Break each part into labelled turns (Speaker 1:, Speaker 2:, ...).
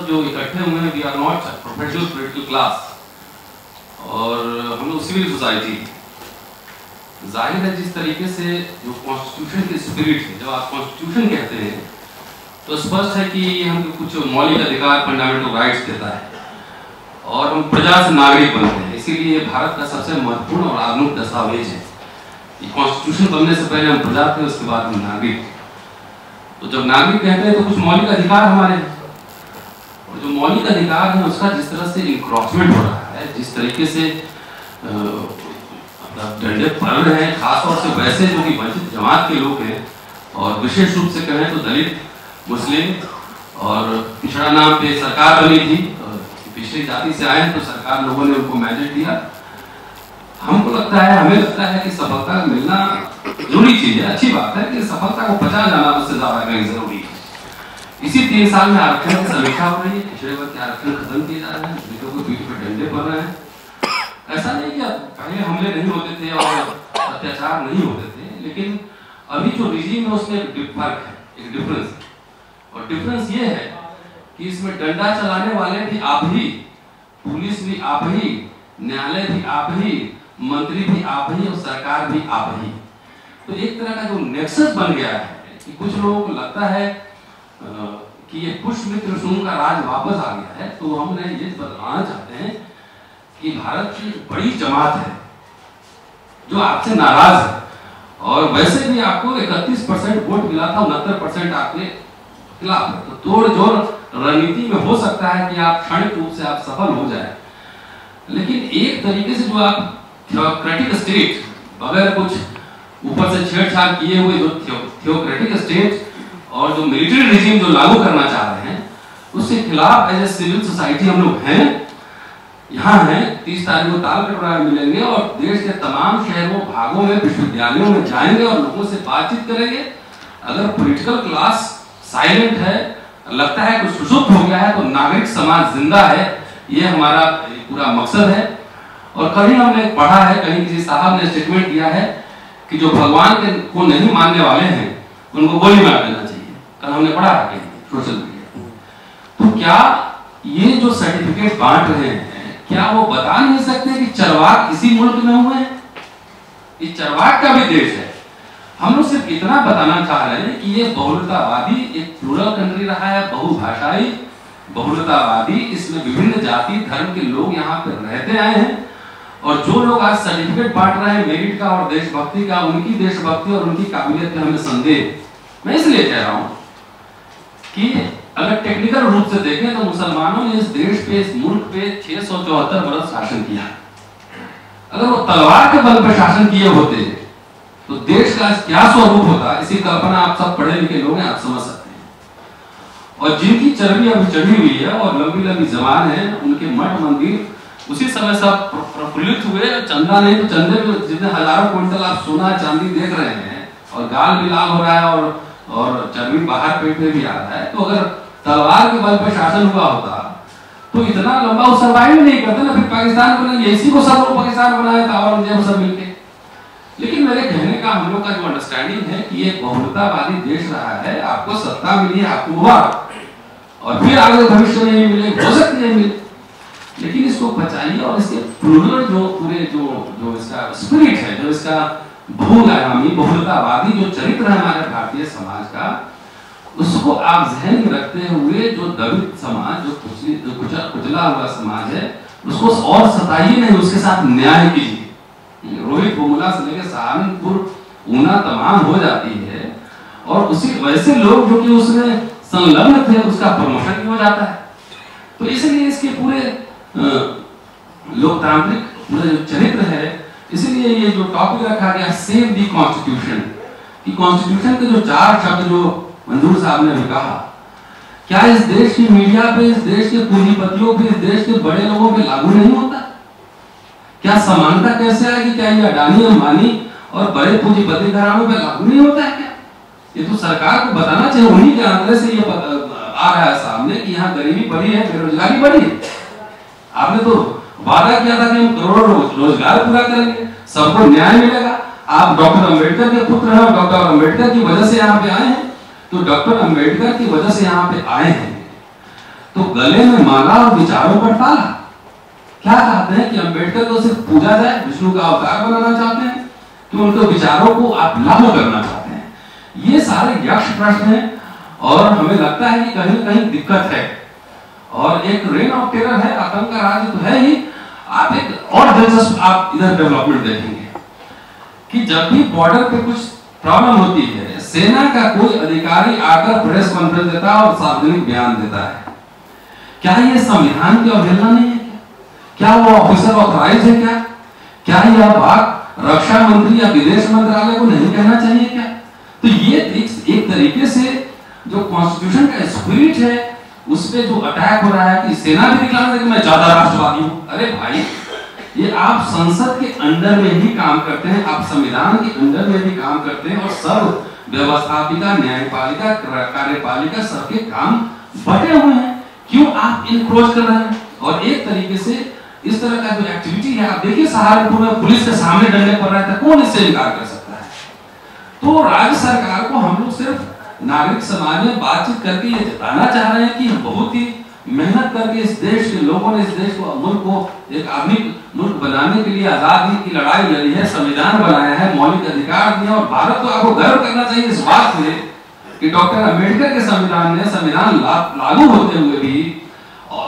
Speaker 1: जो इकट्ठे हुए हैं, we are not professional political class और हम लोग सिविल सोसाइटी। जाहिर है जिस तरीके से जो कॉन्स्टिट्यूशन की स्पिरिट है, जब आप कॉन्स्टिट्यूशन कहते हैं तो स्पष्ट है कि ये हमको कुछ मौलिक अधिकार, फंडामेंटल राइट्स देता है और हम प्रजा से नागरिक बनते हैं। इसीलिए भारत का सबसे महत्वपूर्ण और आधुनिक दस्तावेज है। कॉन्स्टिट्यूशन बनने से पहले हम प्रजा थे, उसके बाद हम नागरिक। तो जब नागरिक कहते हैं तो कुछ मौलिक अधिकार हमारे, और जो मौलिक अधिकार है उसका जिस तरह से इंक्रोचमेंट हो रहा है, जिस तरीके से डंडे पड़ रहे हैं, खासतौर से वैसे जो कि वंचित जमात के लोग हैं और विशेष रूप से कहें तो दलित, मुस्लिम और पिछड़ा नाम पे सरकार बनी थी, पिछड़ी जाति से आए हैं तो सरकार लोगों ने उनको मैंडेट दिया। हमको लगता है, हमें लगता है कि सफलता मिलना जरूरी चीज है, अच्छी बात है कि सफलता को पचा जाना उससे ज्यादा कहीं जरूरी है। इसी 3 साल में आरक्षण की समीक्षा हो रही है, पिछड़े वर्ग के आरक्षण खत्म किए जा रहे हैं, दलितों को पीठ पर डंडे पड़ रहे हैं। ऐसा नहीं कि पहले हमले नहीं होते थे और अत्याचार नहीं होते थे, लेकिन अभी जो रिजीम है उसमें एक फर्क है, एक डिफरेंस है। और डिफरेंस ये है कि इसमें डंडा चलाने वाले भी आप ही, पुलिस भी आप ही, न्यायालय भी आप ही, मंत्री भी आप ही और सरकार भी आप ही। तो एक तरह का जो नेक्सस बन गया है कि कुछ लोगों को लगता है कि ये पुष्यमित्र शुंग का राज वापस आ गया है। तो हम ये बताना चाहते हैं कि भारत की बड़ी जमात है जो आपसे नाराज है, और वैसे भी आपको 31% वोट मिला था, 69% आपके खिलाफ है। तो तोड़ जोड़ रणनीति में हो सकता है कि आप क्षणिक रूप से आप सफल हो जाए, लेकिन एक तरीके से जो आप थियोक्रेटिक स्टेट, बगैर कुछ ऊपर से छेड़छाड़ किए हुए जो थियोक्रेटिक स्टेट और जो मिलिट्री रिजीम जो लागू करना चाह रहे हैं, उसके खिलाफ एज ए सिविल सोसाइटी हम लोग हैं, यहाँ हैं। 30 तारीख को ताल कटोरा में मिलेंगे और देश के तमाम शहरों, भागों में, विश्वविद्यालयों में जाएंगे और लोगों से बातचीत करेंगे। अगर पॉलिटिकल क्लास साइलेंट है, लगता है कुछ सुसुप्त हो गया है, तो नागरिक समाज जिंदा है, ये हमारा पूरा मकसद है। और कहीं हमने पढ़ा है, कहीं किसी साहब ने स्टेटमेंट दिया है कि जो भगवान को नहीं मानने वाले हैं उनको गोली मार देना चाहिए। कल हमने पढ़ा है सोशल मीडिया। तो क्या ये जो सर्टिफिकेट बांट रहे हैं, क्या वो बता नहीं सकते कि चरवाक इसी मुल्क में हुए हैं? ये चरवाक का भी देश है। हम लोग सिर्फ इतना बताना चाह रहे हैं कि ये बहुलतावादी एक प्लूरल कंट्री रहा है, बहुभाषाई, बहुलतावादी, इसमें विभिन्न जाति धर्म के लोग यहाँ पे रहते आए हैं। और जो लोग आज सर्टिफिकेट बांट रहे हैं मेरिट का और देशभक्ति का, उनकी देशभक्ति और उनकी काबिलियत में हमें संदेह। मैं इसलिए कह रहा हूं कि अगर टेक्निकल रूप से देखें तो मुसलमानों ने इस देश पे, इस मुल्क पे 674 वर्ष शासन किया। अगर वो तलवार के बल पर शासन किए होते तो देश का क्या स्वरूप होता, इसी कल्पना आप सब पढ़े लिखे लोग हैं, आप समझ सकते हैं। और जिनकी चर्बी अभी चढ़ी हुई है और लंबी लंबी जबान है, उनके मठ मंदिर उसी समय सब प्रफुल्लित हुए। चंदा नहीं तो चंदे में जितने हजारों क्विंटल आप सोना चांदी देख रहे हैं और गाल भी लाल हो रहा है और चर्बी बाहर पेट में भी आ रहा है। तो अगर तलवार के बल पर शासन हुआ होता तो इतना लंबा वो सर्वाइव नहीं करते ना, फिर पाकिस्तान बनाएंगे। इसी को सब लोग पाकिस्तान बनाया था और सब मिलके। लेकिन मेरे कहने का, हम लोग का जो अंडरस्टैंडिंग है कि ये बहुलतावादी देश रहा है, आपको सत्ता मिली, आपको हुआ, और फिर आगे भविष्य में मिले, हो सकती है मिले, लेकिन इसको बचाइए। और इसके प्लूरल जो पूरे जो इसका स्पिरिट है, जो इसका बहुआयामी बहुलतावादी जो चरित्र है हमारे भारतीय समाज का, उसको आप जहन में रखते हुए जो दलित समाज, जो कुचला हुआ समाज है, उसको और सताइए नहीं, उसके साथ न्याय कीजिए। रोहित बोमुला से लेकर सहारनपुर ऊना तमाम हो जाती है, और उसी वैसे लोग जो कि उसमें संलग्न थे उसका प्रमोशन भी हो जाता है। तो इसलिए इसके पूरे लोकतांत्रिक पूरा जो चरित्र है, इसलिए ये जो टॉपिक रखा गया सेव दी कॉन्स्टिट्यूशन, कि कॉन्स्टिट्यूशन के जो 4 शब्द जो मंजूर साहब ने भी कहा, क्या इस देश की मीडिया पे, इस देश के पूंजीपतियों पे, इस देश के बड़े लोगों पे लागू नहीं होता? क्या समानता कैसे आएगी? क्या ये अडानी, अंबानी और बड़े पूंजीपति घरानों पे लागू नहीं होता है क्या? ये तो सरकार को बताना चाहिए। उन्हीं के आंकड़े से ये आ रहा है सामने कि यहाँ गरीबी बढ़ी है, बेरोजगारी बढ़ी है। आपने तो वादा किया था कि हम करोड़ों रोजगार पूरा करेंगे, सबको न्याय मिलेगा। आप डॉक्टर अंबेडकर के पुत्र हैं, डॉक्टर अंबेडकर की वजह से यहाँ पे आए हैं, तो डॉक्टर अंबेडकर की वजह से यहाँ पे आए हैं। तो गले में माला और विचारों पर ताला। क्या चाहते हैं कि अंबेडकर को सिर्फ पूजा जाए, विष्णु का अवतार बनाना चाहते हैं, कि उनके विचारों को आप लागू करना चाहते हैं? ये सारे यक्ष प्रश्न हैं और हमें लगता है कि कहीं ना कहीं दिक्कत है और एक रेन ऑफ टेरर है, आतंक का राज्य तो है ही। आप एक और दिलचस्प आप इधर डेवलपमेंट देखेंगे कि जब भी बॉर्डर पे कुछ प्रॉब्लम होती है, सेना का कोई अधिकारी आकर प्रेस कॉन्फ्रेंस देता है और सार्वजनिक बयान देता है। क्या ये संविधान की अवहेलना नहीं है? क्या वो ऑफिसर ऑथराइज है? क्या यह बात रक्षा मंत्री या विदेश मंत्रालय को नहीं कहना चाहिए क्या? तो ये एक तरीके से जो कॉन्स्टिट्यूशन का स्पिरिट है उस पे जो अटैक हो रहा है कि सेना भी दिखलाना है कि मैं ज्यादा राष्ट्रवादी हूं। अरे भाई, ये आप संसद के अंडर में ही काम करते हैं, आप संविधान के अंडर में भी काम करते हैं और सब व्यवस्थापिका, न्यायपालिका, कार्यपालिका सबके काम बटे हुए हैं। क्यों आप इनक्रोच कर रहे हैं? और एक तरीके से इस तरह का जो एक्टिविटी है, आप देखिए सहारनपुर में पुलिस के सामने डंडे पड़ रहा था, कौन इससे इनकार कर सकता है? तो राज्य सरकार को हम लोग सिर्फ नागरिक समाज में बातचीत करके ये जताना चाह रहे हैं कि बहुत ही मेहनत करके इस देश के लोगों ने इस देश को, मुल्क को एक आधुनिक मुल्क बनाने के लिए आजादी की लड़ाई लड़ी है, संविधान बनाया है, मौलिक अधिकार दिए। और भारत को आपको गर्व करना चाहिए इस बात से कि डॉक्टर अंबेडकर के संविधान ने संविधान लागू होते हुए भी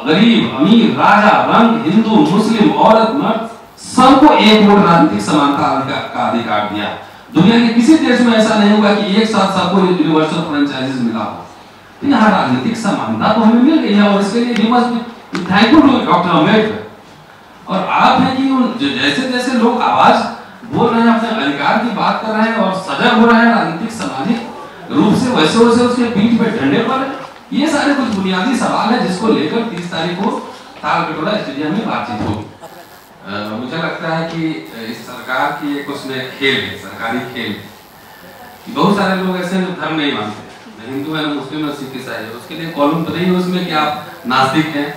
Speaker 1: गरीब, अमीर, राजा, रंग, हिंदू, मुस्लिम, औरत, मर्द सबको एक वोट राजनीतिक समानता का अधिकार दिया। दुनिया के किसी देश में ऐसा नहीं हुआ कि एक साथ सबको यूनिवर्सल फ्रेंचाइजीज मिला हो। तो यहाँ राजनीतिक समानता तो हमें मिल गई है और इसके लिए we must be thankful to doctor Ambedkar. और आप हैं कि जैसे जैसे लोग आवाज बोल रहे हैं, अपने अधिकार की बात कर रहे हैं और सजग हो रहे हैं राजनीतिक सामाजिक रूप से, वैसे वैसे उसके पीठ पे डंडे पर। ये सारे कुछ बुनियादी सवाल है जिसको लेकर 30 तारीख को तालकटोरा स्टेडियम में बातचीत होगी। मुझे लगता है कि इस सरकार की एक उसमें खेल है, सरकारी खेल है। बहुत सारे लोग ऐसे हैं जो धर्म नहीं मानते, हिंदू है, मुस्लिम है, सिख ईसाई है, उसके लिए कॉलम तो नहीं है उसमें कि आप नास्तिक हैं।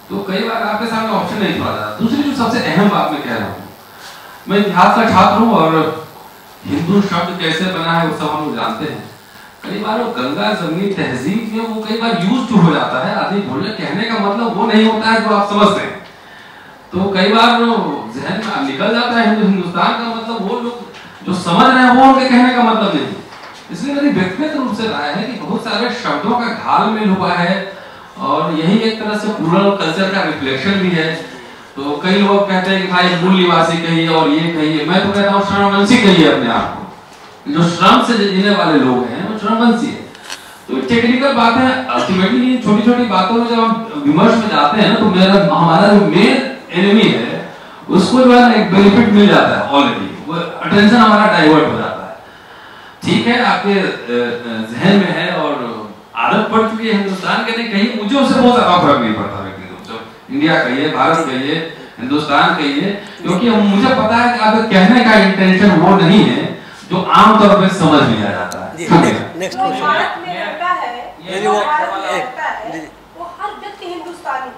Speaker 1: तो कई बार आपके सामने ऑप्शन नहीं छोड़ा जाता। दूसरी जो सबसे अहम बात मैं कह रहा हूँ, मैं इतिहास का छात्र हूँ और हिंदू शब्द कैसे बना है वो सब हम लोग जानते हैं। कई बार वो गंगा जमनी तहजीब में वो कई बार यूज हो जाता है। आदमी बोलने कहने का मतलब वो नहीं होता है जो आप समझते हैं। तो कई बार जहन में निकल जाता है हिंदुस्तान का मतलब वो लोग जो समझ रहे हैं वो उनके कहने का मतलब नहीं। इसलिए मेरी व्यक्तिगत रूप से राय है कि बहुत सारे शब्दों का घालमेल हुआ है और यही एक तरह से प्लूरल कल्चर का रिफ्लेक्शन भी है। तो कई लोग कहते हैं कि भाई मूल निवासी कहिए और ये कहिए, मैं तो कहता हूँ श्रमवंशी कहिए अपने आप को। जो श्रम से जीने वाले लोग हैं वो श्रमवंशी है। तो टेक्निकल बात है, अल्टीमेटली छोटी छोटी बातों में जब हम विमर्श में जाते हैं ना, तो हमारा जो मेन एनिमी है उसको जो है एक बेनिफिट मिल जाता है ऑलरेडी, वो अटेंशन हमारा डाइवर्ट हो जाता है। ठीक है, आपके जहन में है और आदत पड़ चुकी है हिंदुस्तान के, नहीं कहीं मुझे उससे बहुत ज्यादा फर्क नहीं पड़ता व्यक्ति रूप से। इंडिया कहिए, भारत कहिए, हिंदुस्तान कहिए, क्योंकि मुझे पता है कि आपके कहने का इंटेंशन वो नहीं है जो आमतौर पर समझ लिया जाता है।
Speaker 2: नेक्स्ट क्वेश्चन वो हर व्यक्ति हिंदुस्तानी।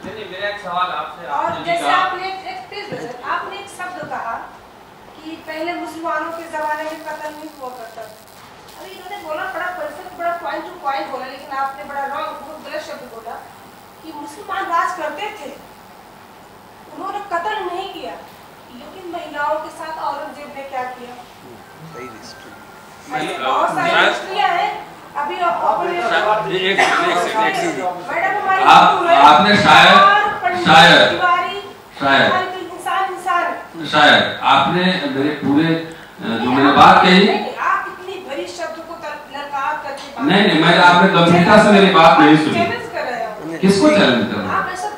Speaker 3: नहीं, मेरा एक सवाल आपसे,
Speaker 2: और जैसे आपने एक शब्द कहा कि पहले मुसलमानों के जमाने में कत्ल नहीं हुआ करता। अभी इन्होंने बोला बड़ा परफेक्ट, बड़ा पॉइंट टू पॉइंट बोला, लेकिन आपने बड़ा रॉन्ग, बहुत गलत शब्द बोला कि मुसलमान राज करते थे, उन्होंने कत्ल नहीं किया। लेकिन महिलाओं के साथ औरंगजेब ने क्या किया? बहुत सारी हिस्ट्रियां हैं। अभी
Speaker 1: आपने शायद आपने मेरे पूरे जो मैंने बात कही,
Speaker 2: आप इतनी बड़ी शब्द को ललकार करके
Speaker 1: नहीं, मैं आपने गंभीरता से मेरी बात नहीं सुनी।
Speaker 2: चैलेंज कर रहे हो।
Speaker 1: किसको चैलेंज कर रहे हैं?
Speaker 2: आप ऐसा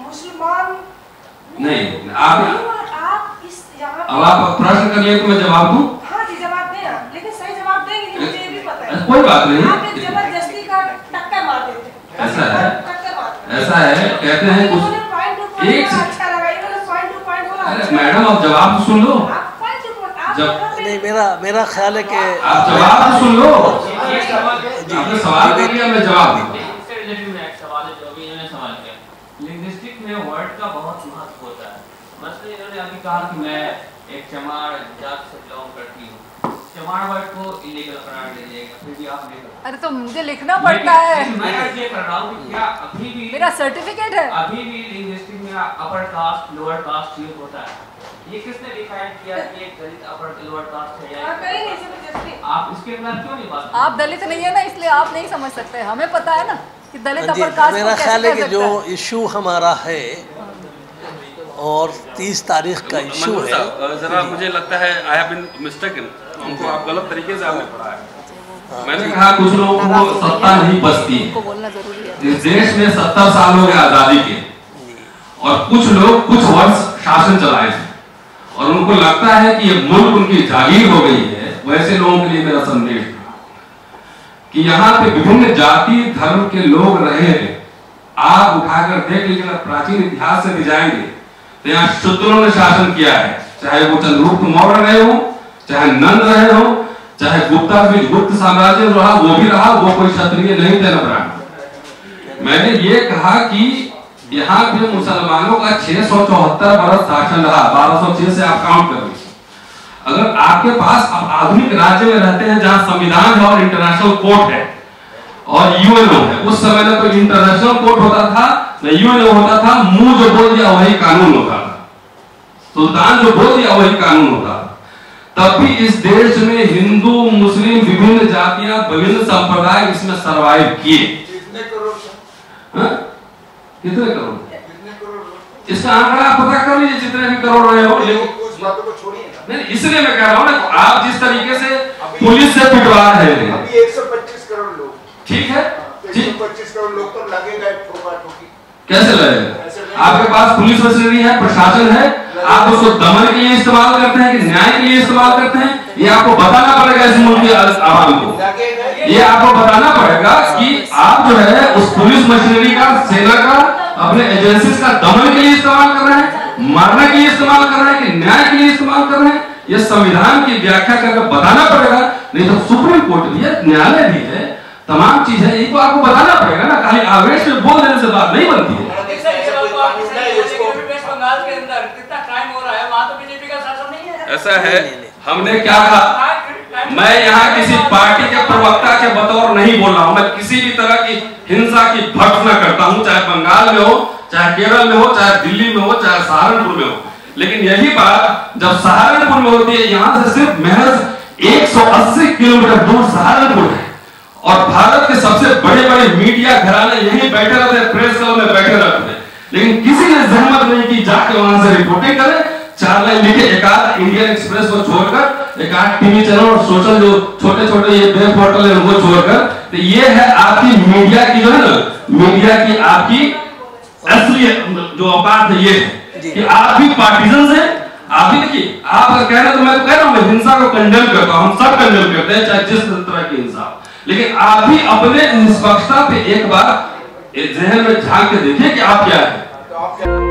Speaker 2: मुसलमान
Speaker 1: नहीं, आप
Speaker 2: इस यहाँ
Speaker 1: अब आप प्रश्न कर लिए तो मैं जवाब दूं?
Speaker 2: हाँ जी, जवाब देना, लेकिन सही जवाब देंगे, मुझे ये भी पता है।
Speaker 1: कोई बात नहीं,
Speaker 2: आप एक जबरदस्ती का टक्कर मार देते हैं।
Speaker 1: ऐसा है,
Speaker 2: टक्कर मार
Speaker 1: ऐसा है, कहते हैं कुछ एक
Speaker 2: अच्छा लगा, इन्होंने पॉइंट टू पॉइंट बोला।
Speaker 1: अरे मैडम, आप जवाब तो सुन लो।
Speaker 2: आप पॉइंट टू पॉइंट
Speaker 1: जब
Speaker 4: नहीं, मेरा ख्याल है कि
Speaker 1: आप जवाब तो सुन लो। आपने सवाल कर लिया, मैं जवाब दूंगा।
Speaker 3: इससे रिलेटेड में एक सवाल है जो भी इन्होंने सवाल किया। लिंग्विस्टिक में वर्ड का बहुत महत्व होता है। मतलब इन्होंने अभी कहा कि मैं एक चमार जात से बिलोंग करती हूँ, चमाड़ वर्ड को इलीगल करार दे देगा, फिर भी आप नहीं।
Speaker 4: अरे तो मुझे लिखना पड़ता है।
Speaker 3: मैं ये कर रहा हूँ कि क्या अभी भी
Speaker 4: मेरा सर्टिफिकेट है।
Speaker 3: अभी भी लिंग्विस्टिक में upper caste lower caste use होता है। ये किसने डिफाइन किया कि एक दलित अपर लोअर कास्ट है? आप इसके खिलाफ क्यों नहीं बात?
Speaker 4: आप दलित नहीं है ना, इसलिए आप नहीं समझ सकते। हमें पता है ना कि दलित अपर कास्ट।
Speaker 5: मेरा ख्याल है कि जो इशू हमारा है और 30 तारीख का इशू है,
Speaker 1: जरा मुझे लगता है आई हैव बीन मिस्टेकन, हमको आप गलत तरीके से आपने पढ़ा है। मैंने कहा कुछ लोगों को सत्ता नहीं बचती,
Speaker 4: बोलना जरूरी है।
Speaker 1: इस देश में 70 साल हो गए आजादी के, और कुछ लोग कुछ वर्ष शासन चलाए थे और उनको लगता है कि ये मुल्क उनकी जागीर हो गई है। वैसे लोगों के लिए मेरा संदेश था कि यहाँ पे विभिन्न जाति धर्म के लोग रहे हैं। आप उठाकर देख लीजिए, अगर प्राचीन इतिहास से भी जाएंगे तो यहाँ शूद्रों ने शासन किया है, चाहे वो चंद्रगुप्त मौर्य रहे हो, चाहे नंद रहे हो, चाहे गुप्त साम्राज्य रहा, वो भी रहा, वो कोई क्षत्रिय नहीं थे न ब्राह्मण। मैंने ये कहा कि यहाँ पे मुसलमानों का 674 वर्ष शासन रहा, 1206 से आप काउंट कर लीजिए। अगर आपके पास अब आधुनिक राज्य में रहते हैं जहां संविधान है और इंटरनेशनल कोर्ट है और यूएनओ है, उस समय में कोई इंटरनेशनल कोर्ट होता था न यूएनओ होता था, मुंह जो बोल दिया वही कानून होता था, सुल्तान जो बोल दिया वही कानून होता था। तब भी इस देश में हिंदू मुस्लिम विभिन्न जातियां विभिन्न संप्रदाय इसमें सर्वाइव किए। कितने करोड़? इसका आंकड़ा आप पता कर लीजिए, जितने भी करोड़ रहे हो।
Speaker 6: उस बातों को छोड़िए ना।
Speaker 1: नहीं, इसलिए मैं कह रहा हूँ ना, आप जिस तरीके से पुलिस से पिटवा रहे हैं,
Speaker 6: अभी 125 करोड़ लोग,
Speaker 1: ठीक है,
Speaker 6: 125 करोड़ लोग तो लगेगा ठोका ठोकी।
Speaker 1: कैसे लगेगा? आपके पास पुलिस मशीनरी है, प्रशासन है, आप उसको दमन के लिए इस्तेमाल करते हैं कि न्याय के लिए इस्तेमाल करते हैं, ये आपको बताना पड़ेगा इस मुल्क के आवाम को। ये आपको बताना पड़ेगा कि आप जो है उस पुलिस मशीनरी का, सेना का, अपने एजेंसीज का दमन के लिए इस्तेमाल कर रहे हैं, मारने के लिए इस्तेमाल कर रहे हैं कि न्याय के लिए इस्तेमाल कर रहे हैं। ये संविधान की व्याख्या करके बताना पड़ेगा, नहीं तो सुप्रीम कोर्ट भी है, न्यायालय भी है, तमाम चीज है, इनको आपको बताना पड़ेगा ना। खाली आवेश में बोल देने से बात नहीं बनती है। ऐसा है, हमने क्या कहा, मैं यहाँ किसी पार्टी के प्रवक्ता के बतौर नहीं बोल रहा हूँ, मैं किसी भी तरह की हिंसा की भर्त्सना करता हूँ, चाहे बंगाल में हो, चाहे केरल में हो, चाहे दिल्ली में हो, चाहे सहारनपुर में हो। लेकिन यही बात जब सहारनपुर में होती है, यहाँ से सिर्फ महज 180 किलोमीटर दूर सहारनपुर है और भारत के सबसे बड़े बड़े मीडिया घराने यहीं बैठे रहते हैं, प्रेस क्लब में बैठे रहते हैं, लेकिन किसी ने जहमत नहीं की जाके वहां से रिपोर्टिंग करे, 4 लाइन लिखे, एकाध इंडियन एक्सप्रेस को छोड़कर, एकाध टीवी चैनल और सोशल जो छोटे छोटे ये वेब पोर्टल है उनको छोड़कर। तो ये है आपकी मीडिया की, जो है ना, मीडिया की आपकी असली जो औकात है, ये है कि आप भी पार्टीजन हैं। आप भी देखिए, आप अगर कह रहे हैं तो मैं तो कह रहा हूं, मैं हिंसा को कंडेम करता हूं, हम सब कंडेम करते हैं, चाहे जिस तरह की हिंसा, लेकिन आप भी अपने निष्पक्षता पे एक बार जहन में झांक के देखिए कि आप क्या है।